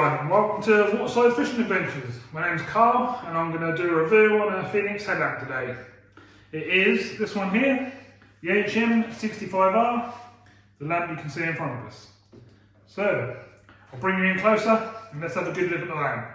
everyone, welcome to Waterside Fishing Adventures. My name's Carl and I'm going to do a review on a Fenix headlamp today. It is this one here, the HM65R, the lamp you can see in front of us. So, I'll bring you in closer and let's have a good look at the lamp.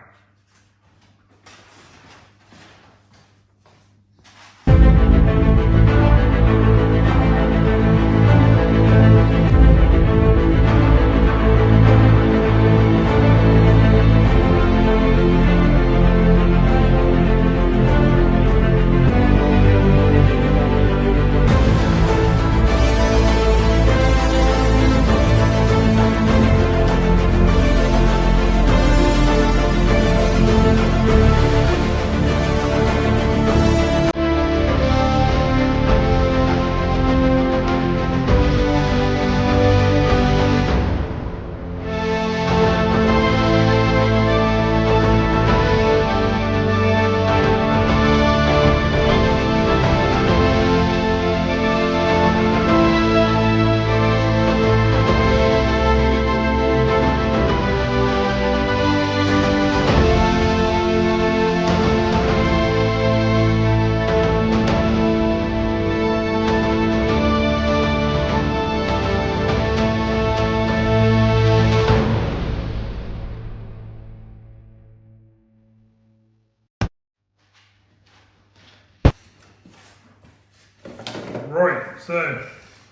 Right, so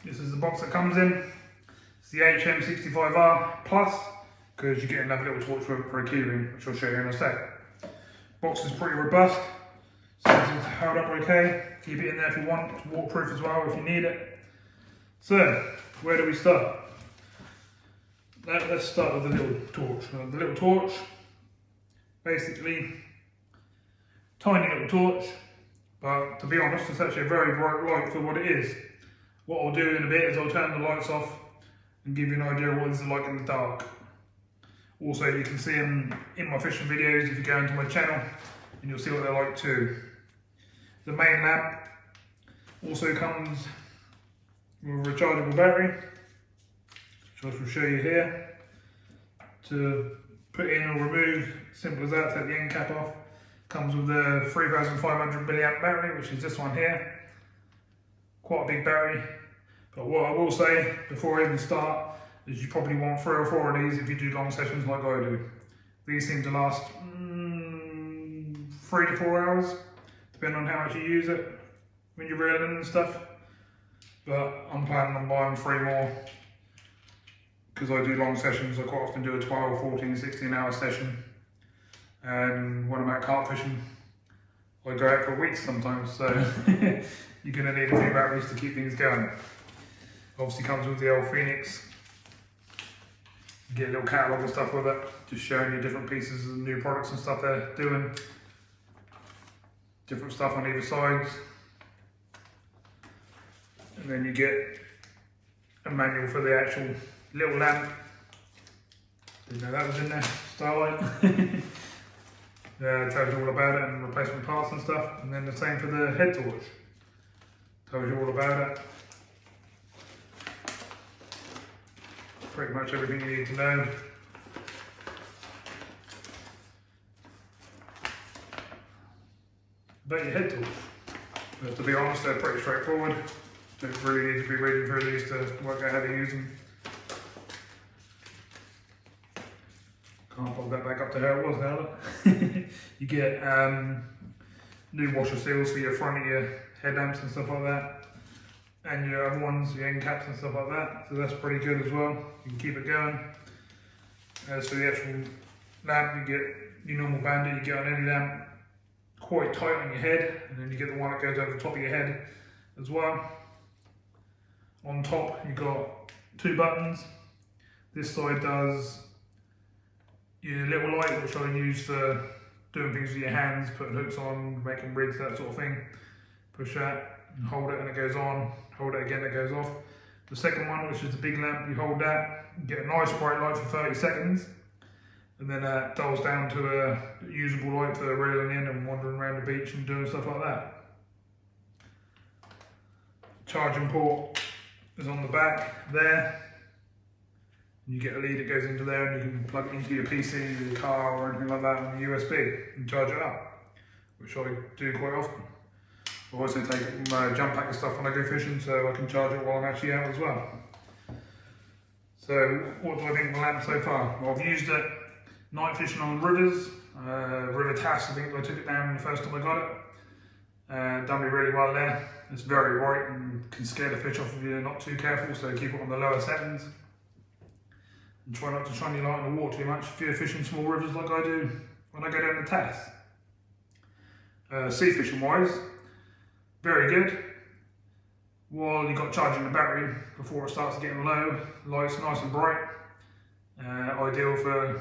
this is the box that comes in. It's the HM65R Plus, because you get another little torch for a keyring, which I'll show you in a sec. Box is pretty robust, so it's held up okay. Keep it in there if you want. It's waterproof as well if you need it. So, where do we start? Let's start with the little torch. The little torch, basically, tiny little torch. But to be honest, it's actually a very bright light for what it is. What I'll do in a bit is I'll turn the lights off and give you an idea of what this is like in the dark. Also, you can see them in my fishing videos if you go into my channel, and you'll see what they're like too. The main lamp also comes with a rechargeable battery, which I shall show you here. To put in or remove, simple as that, take the end cap off. Comes with the 3500 milliamp battery, which is this one here. Quite a big battery. But what I will say before I even start is you probably want 3 or 4 of these if you do long sessions like I do. These seem to last 3 to 4 hours, depending on how much you use it when you're reeling and stuff. But I'm planning on buying 3 more because I do long sessions. I quite often do a 12, 14, 16 hour session. And when I'm out carp fishing, I go out for weeks sometimes, so you're going to need a few batteries to keep things going. Obviously comes with the old Fenix. You get a little catalogue and stuff with it, just showing you different pieces of new products and stuff they're doing. Different stuff on either sides. And then you get a manual for the actual little lamp. Didn't know that was in there, Starlight. It tells you all about it and replacement parts and stuff, and then the same for the head torch. Tells you all about it. Pretty much everything you need to know. About your head torch. But to be honest, they're pretty straightforward. Don't really need to be reading through these to work out how to use them. Can't pop that back up to how it was now. You get new washer seals for your front of your headlamps and stuff like that, and your other ones, your end caps and stuff like that. So that's pretty good as well. You can keep it going. As for the actual lamp, you get your normal bandit you get on any lamp, quite tight on your head, and then you get the one that goes over the top of your head as well. On top, you've got 2 buttons. This side does your little light, which I use for doing things with your hands, putting hooks on, making rigs, that sort of thing. Push that and hold it and it goes on, hold it again, it goes off. The second one, which is the big lamp, you hold that, you get a nice bright light for 30 seconds, and then it dulls down to a usable light for reeling in and wandering around the beach and doing stuff like that. Charging port is on the back there. And you get a lead that goes into there, and you can plug it into your PC, your car, or anything like that on the USB and charge it up, which I do quite often. I also take my jump pack and stuff when I go fishing, so I can charge it while I'm actually out as well. So what do I think of the lamp so far? Well, I've used it night fishing on rivers, River Tass, I think I took it down the first time I got it. Done me really well there. It's very bright and can scare the fish off if you're not too careful, so keep it on the lower settings. And try not to shine your light in the water too much if you're fishing small rivers like I do when I go down the Tass. Sea fishing wise, very good. While you've got charging the battery before it starts getting low, light's nice and bright. Ideal for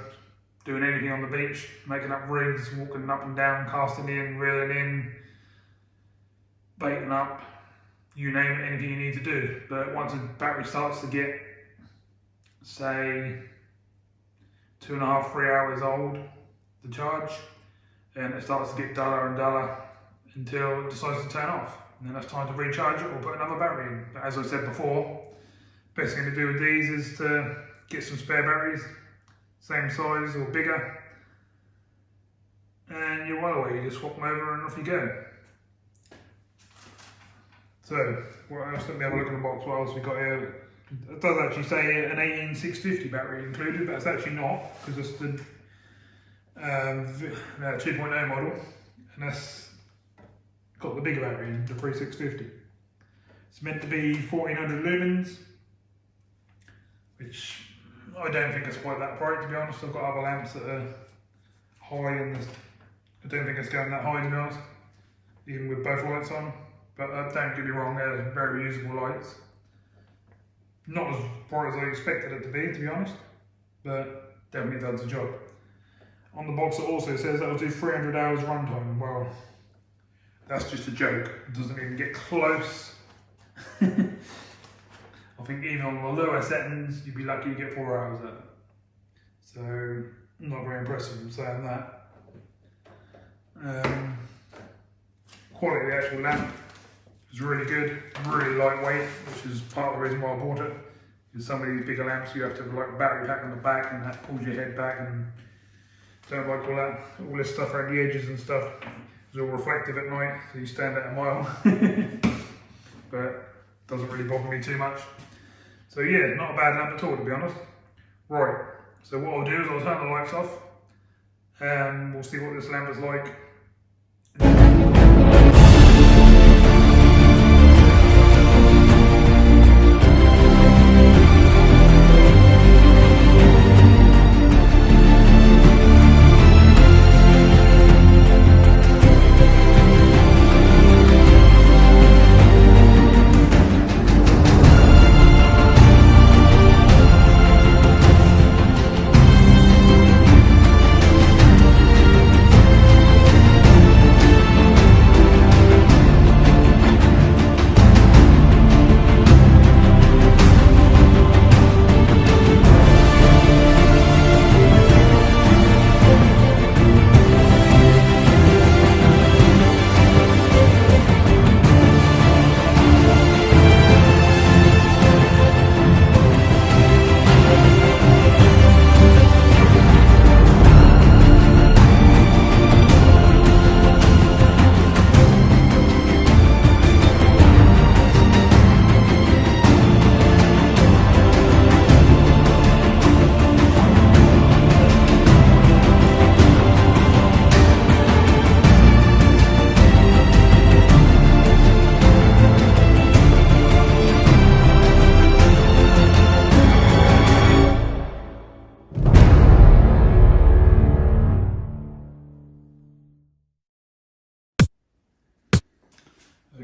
doing anything on the beach, making up rigs, walking up and down, casting in, reeling in, baiting up, you name it, anything you need to do. But once the battery starts to get, say, 2.5, 3 hours old, the charge, and it starts to get duller and duller until it decides to turn off. And then that's time to recharge it or put another battery in. But as I said before, best thing to do with these is to get some spare batteries, same size or bigger, and you're well away. You just swap them over and off you go. So, what else? Let me have a look in the box. What else we got here? It does actually say an 18650 battery included, but it's actually not, because it's the 2.0 model, and that's got the bigger battery in, the 3650. It's meant to be 1400 lumens, which I don't think it's quite that bright, to be honest. I've got other lamps that are high, and I don't think it's going that high, to be honest, even with both lights on. But don't get me wrong, they're very usable lights. Not as bright as I expected it to be honest, but definitely does the job. On the box it also says that will do 300 hours runtime. Well, that's just a joke. It doesn't even get close. I think even on the lower settings, you'd be lucky to get 4 hours out of it. So, not very impressive in saying that. Quality of the actual lamp is really good, really lightweight, which is part of the reason why I bought it. Because some of these bigger lamps, you have to have like a battery pack on the back, and that pulls your head back, and don't like all this stuff around the edges and stuff. It's all reflective at night, so you stand at a mile. But doesn't really bother me too much. So yeah, not a bad lamp at all, to be honest. Right, so what I'll do is I'll turn the lights off, and we'll see what this lamp is like.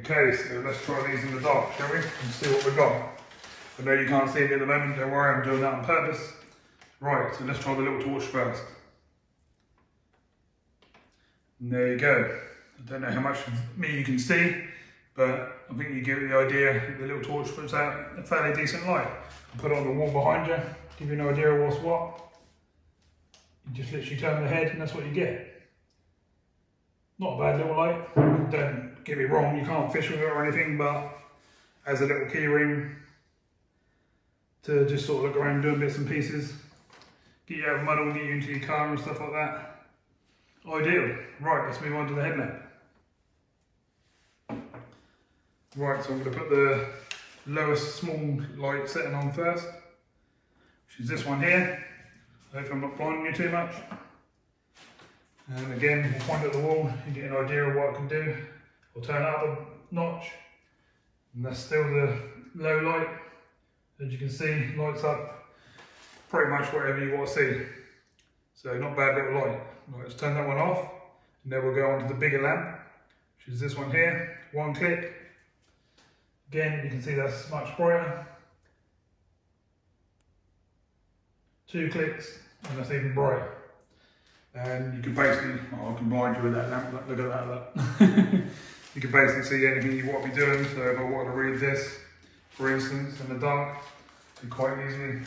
Okay, so let's try these in the dark, shall we? And see what we've got. I know you can't see me at the moment, don't worry, I'm doing that on purpose. Right, so let's try the little torch first. And there you go. I don't know how much of me you can see, but I think you get the idea. The little torch puts out a fairly decent light. I'll put it on the wall behind you, give you an idea of what's what. You just literally turn the head and that's what you get. Not a bad little light. Don't get me wrong, you can't fish with it or anything, but as a little key ring to just sort of look around doing bits and pieces. Get you out of muddle, get you into your car and stuff like that. Ideal. Right, let's move on to the headlamp. Right, so I'm going to put the lowest small light setting on first, which is this one here. Hopefully I'm not blinding you too much. And again, we'll point at the wall, you get an idea of what I can do. I'll turn it up a notch, and that's still the low light. As you can see, lights up pretty much whatever you want to see. So not bad little light. Right, let's turn that one off, and then we'll go on to the bigger lamp, which is this one here. One click. Again, you can see that's much brighter. 2 clicks, and that's even brighter. And you can basically, I can blind you with that lamp, look at that, look. You can basically see anything you want to be doing. So if I want to read this, for instance, in the dark, you can quite easily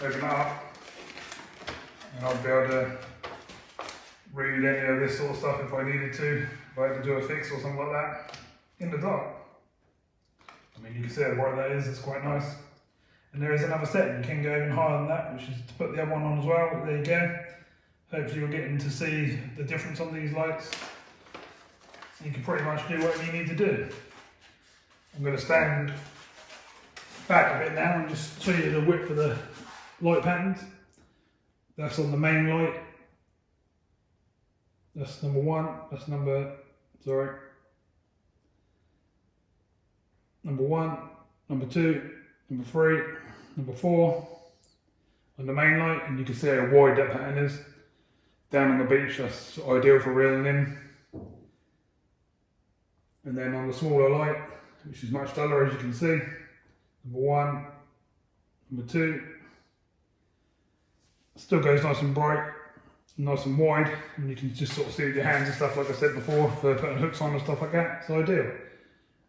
open it up, and I'll be able to read any of this sort of stuff if I needed to, if I had to do a fix or something like that, in the dark. I mean, you can see how bright that is, it's quite nice. And there is another setting, you can go even higher than that, which is to put the other one on as well. There you go. Hopefully you're getting to see the difference on these lights. You can pretty much do whatever you need to do. I'm going to stand back a bit now and just show you the width of the light patterns. That's on the main light. That's number 1, that's number 1, number 2, number 3, number 4 on the main light, and you can see how wide that pattern is. Down on the beach, that's ideal for reeling in. And then on the smaller light, which is much duller as you can see, number 1, number 2, still goes nice and bright, nice and wide, and you can just sort of see with your hands and stuff like I said before, for putting hooks on and stuff like that, it's ideal.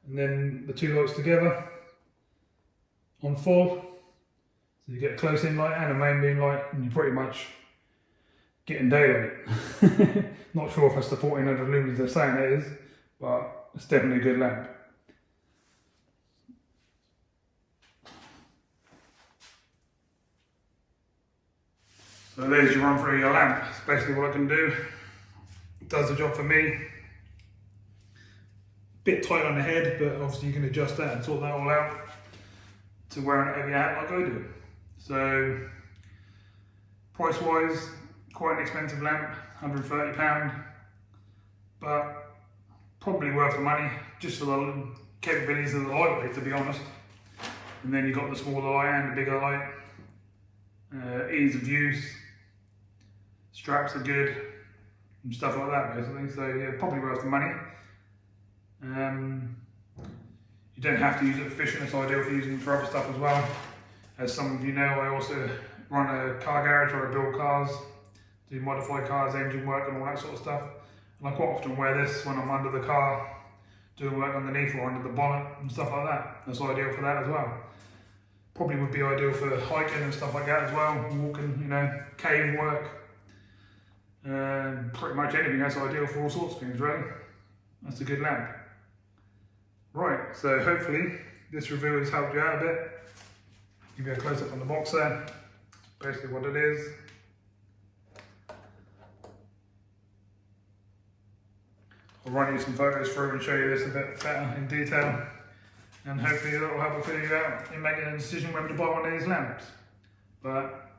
And then the 2 lights together on 4, so you get a close in light and a main beam light, and you're pretty much getting daylight. Not sure if that's the 1400 lumens they're saying it is, but it's definitely a good lamp. So there's your run through your lamp. It's basically what I can do. It does the job for me. Bit tight on the head, but obviously you can adjust that and sort that all out to wearing a heavy hat like I do. So price wise, quite an expensive lamp, £130, but probably worth the money just for the capabilities of the lightweight, to be honest. And then you've got the smaller light and the bigger light, ease of use, straps are good, and stuff like that basically. So yeah, probably worth the money. You don't have to use it for fishing, it's ideal for using it for other stuff as well. As some of you know, I also run a car garage where I build cars, do modify cars, engine work and all that sort of stuff. And I quite often wear this when I'm under the car, doing work underneath or under the bonnet and stuff like that. That's ideal for that as well. Probably would be ideal for hiking and stuff like that as well, walking, you know, cave work. Pretty much anything that's ideal for all sorts of things really. That's a good lamp. Right, so hopefully this review has helped you out a bit. Give you a close up on the box there. Basically what it is. I'll run you some photos through and show you this a bit better in detail. And hopefully that will help you out in making a decision whether to buy one of these lamps. But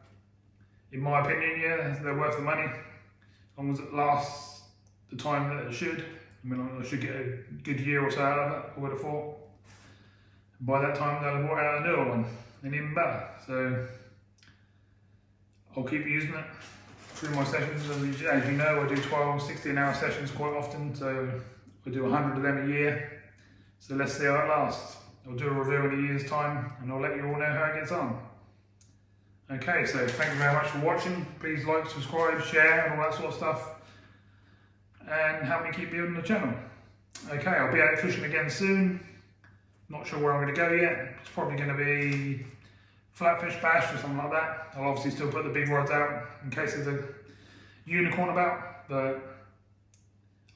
in my opinion, yeah, they're worth the money. As long as it lasts the time that it should. I mean, I should get a good year or so out of it, I would have thought. And by that time, they'll have brought out a newer one, and even better. So I'll keep using it through my sessions. As you know, I do 12, 16-hour sessions quite often, so I do 100 of them a year. So let's see how it lasts. I'll do a review in a year's time, and I'll let you all know how it gets on. Okay, so thank you very much for watching. Please like, subscribe, share, and all that sort of stuff. And help me keep building the channel. Okay, I'll be out fishing again soon. Not sure where I'm going to go yet. It's probably going to be flatfish bass or something like that. I'll obviously still put the big rods out in case there's a unicorn about, but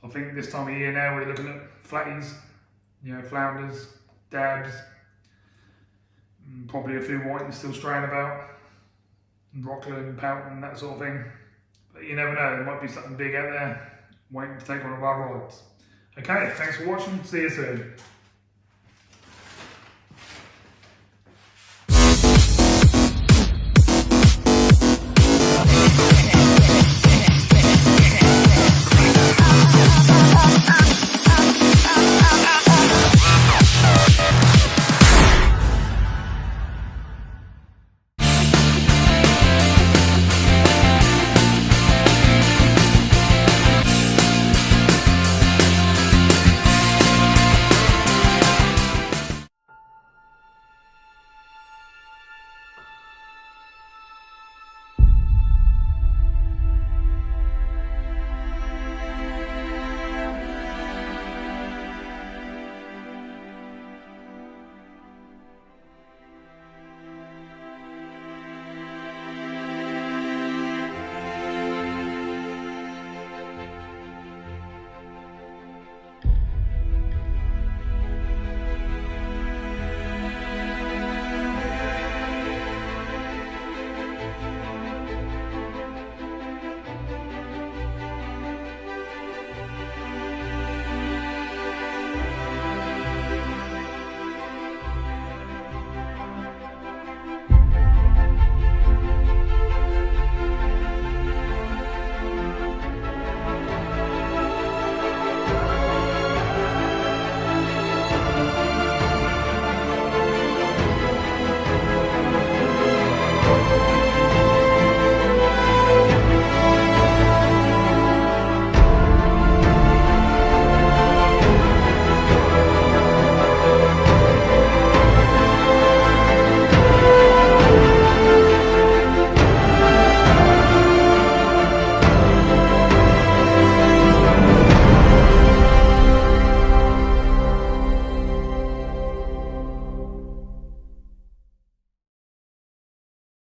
I think this time of year now we're looking at flatties, you know, flounders, dabs, Probably a few whitings still straying about, and rockland, pouting, that sort of thing. But you never know, there might be something big out there waiting to take one of our rods. Okay, thanks for watching, see you soon.